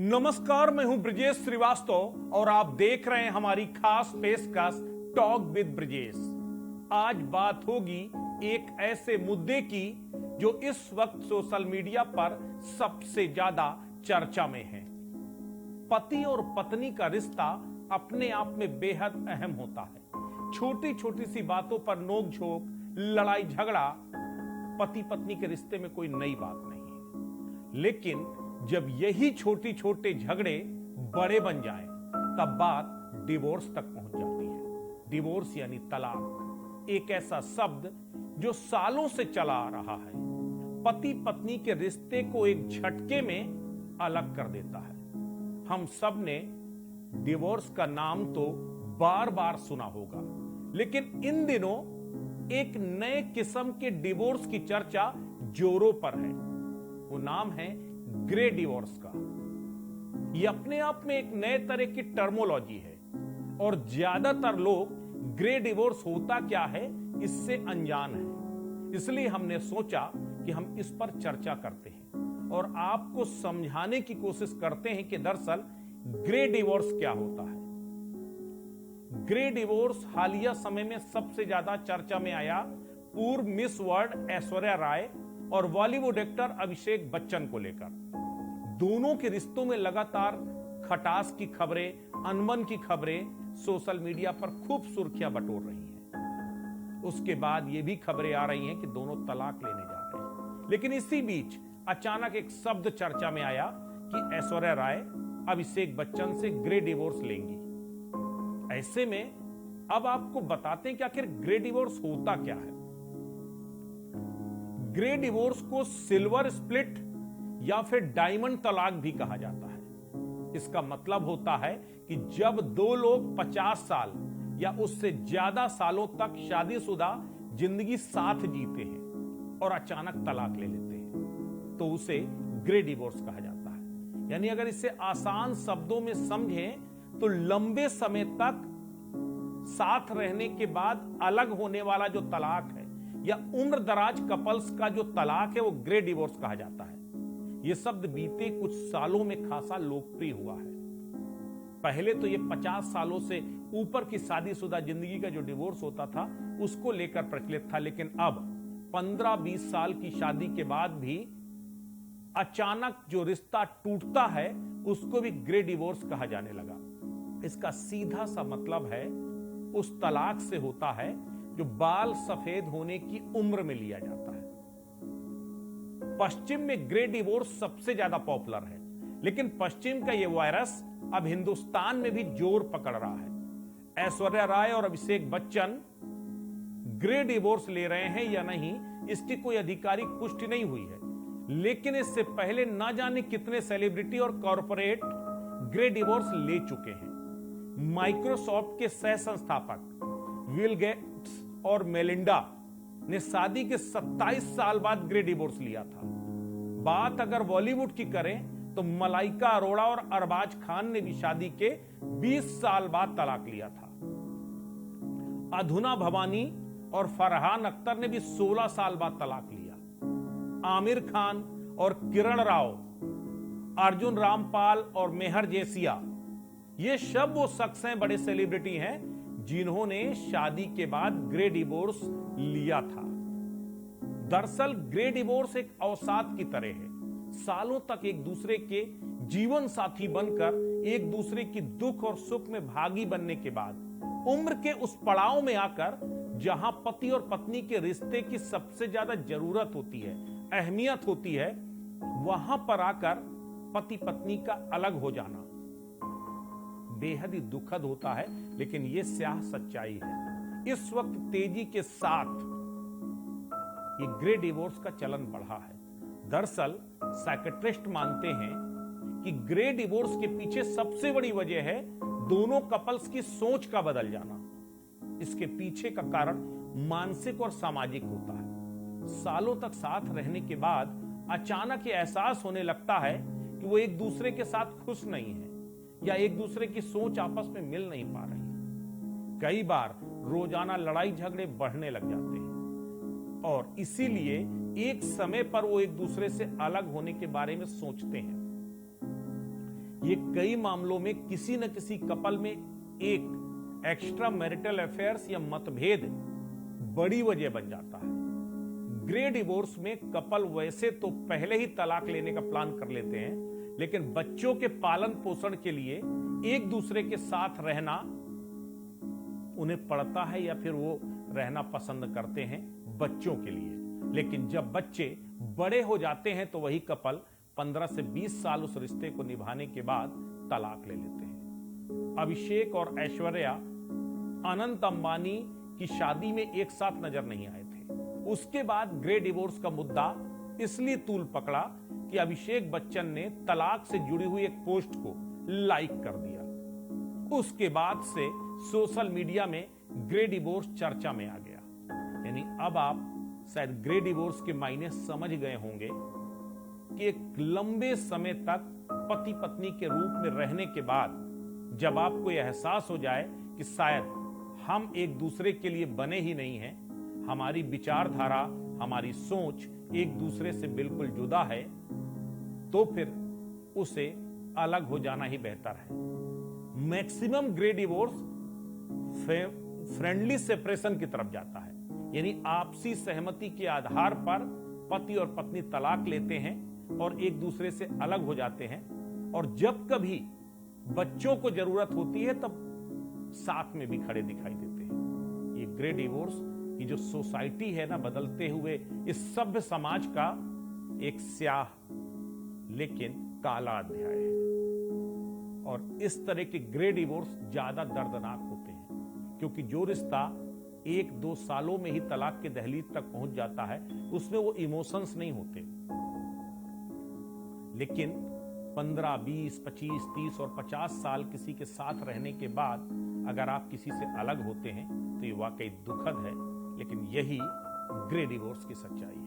नमस्कार, मैं हूं ब्रजेश श्रीवास्तव और आप देख रहे हैं हमारी खास पेशकश टॉक विद ब्रजेश। आज बात होगी एक ऐसे मुद्दे की जो इस वक्त सोशल मीडिया पर सबसे ज्यादा चर्चा में है। पति और पत्नी का रिश्ता अपने आप में बेहद अहम होता है। छोटी छोटी सी बातों पर नोक-झोंक, लड़ाई झगड़ा पति पत्नी के रिश्ते में कोई नई बात नहीं है, लेकिन जब यही छोटी छोटे झगड़े बड़े बन जाएं, तब बात डिवोर्स तक पहुंच जाती है। डिवोर्स यानी तलाक, एक ऐसा शब्द जो सालों से चला आ रहा है, पति पत्नी के रिश्ते को एक झटके में अलग कर देता है। हम सब ने डिवोर्स का नाम तो बार बार सुना होगा, लेकिन इन दिनों एक नए किस्म के डिवोर्स की चर्चा जोरों पर है। वो नाम है ग्रे डिवोर्स का। यह अपने आप में एक नए तरह की टर्मोलॉजी है और ज्यादातर लोग ग्रे डिवोर्स होता क्या है इससे अनजान है। इसलिए हमने सोचा कि हम इस पर चर्चा करते हैं और आपको समझाने की कोशिश करते हैं कि दरअसल ग्रे डिवोर्स क्या होता है। ग्रे डिवोर्स हालिया समय में सबसे ज्यादा चर्चा में आया पूर्व मिस वर्ल्ड ऐश्वर्या राय और बॉलीवुड एक्टर अभिषेक बच्चन को लेकर। दोनों के रिश्तों में लगातार खटास की खबरें, अनबन की खबरें सोशल मीडिया पर खूब सुर्खियां बटोर रही हैं। उसके बाद ये भी खबरें आ रही हैं कि दोनों तलाक लेने जा रहे हैं। लेकिन इसी बीच अचानक एक शब्द चर्चा में आया कि ऐश्वर्या राय अभिषेक बच्चन से ग्रे डिवोर्स लेंगी। ऐसे में अब आपको बताते हैं कि आखिर ग्रे डिवोर्स होता क्या है। ग्रे डिवोर्स को सिल्वर स्प्लिट या फिर डायमंड तलाक भी कहा जाता है। इसका मतलब होता है कि जब दो लोग 50 साल या उससे ज्यादा सालों तक शादीशुदा जिंदगी साथ जीते हैं और अचानक तलाक ले लेते हैं, तो उसे ग्रे डिवोर्स कहा जाता है। यानी अगर इसे आसान शब्दों में समझें तो लंबे समय तक साथ रहने के बाद अलग होने वाला जो तलाक है या उम्र दराज कपल्स का जो तलाक है वो ग्रे डिवोर्स कहा जाता है। यह शब्द बीते कुछ सालों में खासा लोकप्रिय हुआ है। पहले तो यह 50 सालों से ऊपर की शादीशुदा जिंदगी का जो डिवोर्स होता था उसको लेकर प्रचलित था, लेकिन अब 15-20 साल की शादी के बाद भी अचानक जो रिश्ता टूटता है उसको भी ग्रे डिवोर्स कहा जाने लगा। इसका सीधा सा मतलब है उस तलाक से होता है जो बाल सफेद होने की उम्र में लिया जाता है। पश्चिम में ग्रे डिवोर्स सबसे ज्यादा पॉपुलर है, लेकिन पश्चिम का यह वायरस अब हिंदुस्तान में भी जोर पकड़ रहा है। ऐश्वर्या राय और अभिषेक बच्चन ग्रे डिवोर्स ले रहे हैं या नहीं इसकी कोई आधिकारिक पुष्टि नहीं हुई है, लेकिन इससे पहले ना जाने कितने सेलिब्रिटी और कॉर्पोरेट ग्रे डिवोर्स ले चुके हैं। माइक्रोसॉफ्ट के सह संस्थापक बिल गेट्स और मेलिंडा ने शादी के 27 साल बाद ग्रे डिवोर्स लिया था। बात अगर बॉलीवुड की करें तो मलाइका अरोड़ा और अरबाज खान ने भी शादी के 20 साल बाद तलाक लिया था। अधुना भवानी और फरहान अख्तर ने भी 16 साल बाद तलाक लिया। आमिर खान और किरण राव, अर्जुन रामपाल और मेहर जेसिया, ये सब वो शख्स हैं, बड़े सेलिब्रिटी हैं जिन्होंने शादी के बाद ग्रे डिवोर्स लिया था। दरअसल ग्रे डिवोर्स एक अवसाद की तरह है। सालों तक एक दूसरे के जीवन साथी बनकर एक दूसरे की दुख और सुख में भागी बनने के बाद उम्र के उस पड़ाव में आकर जहां पति और पत्नी के रिश्ते की सबसे ज्यादा जरूरत होती है, अहमियत होती है, वहां पर आकर पति पत्नी का अलग हो जाना बेहद ही दुखद होता है, लेकिन यह स्याह सच्चाई है। इस वक्त तेजी के साथ ये ग्रे डिवोर्स का चलन बढ़ा है। दरअसल साइकियाट्रिस्ट मानते हैं कि ग्रे डिवोर्स के पीछे सबसे बड़ी वजह है दोनों कपल्स की सोच का बदल जाना। इसके पीछे का कारण मानसिक और सामाजिक होता है। सालों तक साथ रहने के बाद अचानक ये एहसास होने लगता है कि वो एक दूसरे के साथ खुश नहीं है या एक दूसरे की सोच आपस में मिल नहीं पा रही। कई बार रोजाना लड़ाई झगड़े बढ़ने लग जाते हैं और इसीलिए एक समय पर वो एक दूसरे से अलग होने के बारे में सोचते हैं। ये कई मामलों में किसी न किसी कपल में एक एक्स्ट्रा मैरिटल अफेयर्स या मतभेद बड़ी वजह बन जाता है। ग्रे डिवोर्स में कपल वैसे तो पहले ही तलाक लेने का प्लान कर लेते हैं, लेकिन बच्चों के पालन पोषण के लिए एक दूसरे के साथ रहना उन्हें पड़ता है या फिर वो रहना पसंद करते हैं बच्चों के लिए। लेकिन जब बच्चे बड़े हो जाते हैं तो वही कपल 15 से 20 साल उस रिश्ते को निभाने के बाद तलाक ले लेते हैं। अभिषेक और ऐश्वर्या अनंत अंबानी की शादी में एक साथ नजर नहीं आए थे। उसके बाद ग्रे डिवोर्स का मुद्दा इसलिए तूल पकड़ा कि अभिषेक बच्चन ने तलाक से जुड़ी हुई एक पोस्ट को लाइक कर दिया। उसके बाद से सोशल मीडिया में ग्रे डिवोर्स चर्चा में आ गया। यानी अब आप शायद ग्रे डिवोर्स के मायने समझ गए होंगे कि एक लंबे समय तक पति पत्नी के रूप में रहने के बाद जब आपको यह एहसास हो जाए कि शायद हम एक दूसरे के लिए बने ही नहीं हैं, हमारी विचारधारा, हमारी सोच एक दूसरे से बिल्कुल जुदा है, तो फिर उसे अलग हो जाना ही बेहतर है। Maximum grey divorce friendly separation की तरफ जाता है, यानी आपसी सहमति के आधार पर पति और पत्नी तलाक लेते हैं और एक दूसरे से अलग हो जाते हैं, और जब कभी बच्चों को जरूरत होती है तब साथ में भी खड़े दिखाई देते हैं। ये ग्रे डिवोर्स की जो सोसाइटी है ना, बदलते हुए इस सभ्य समाज का एक स्याह लेकिन काला अध्याय है। और इस तरह के ग्रे डिवोर्स ज्यादा दर्दनाक होते हैं, क्योंकि जो रिश्ता 1-2 सालों में ही तलाक के दहलीज तक पहुंच जाता है उसमें वो इमोशंस नहीं होते। लेकिन 15, 20, 25, 30 और 50 साल किसी के साथ रहने के बाद अगर आप किसी से अलग होते हैं तो ये वाकई दुखद है, लेकिन यही ग्रे डिवोर्स की सच्चाई है।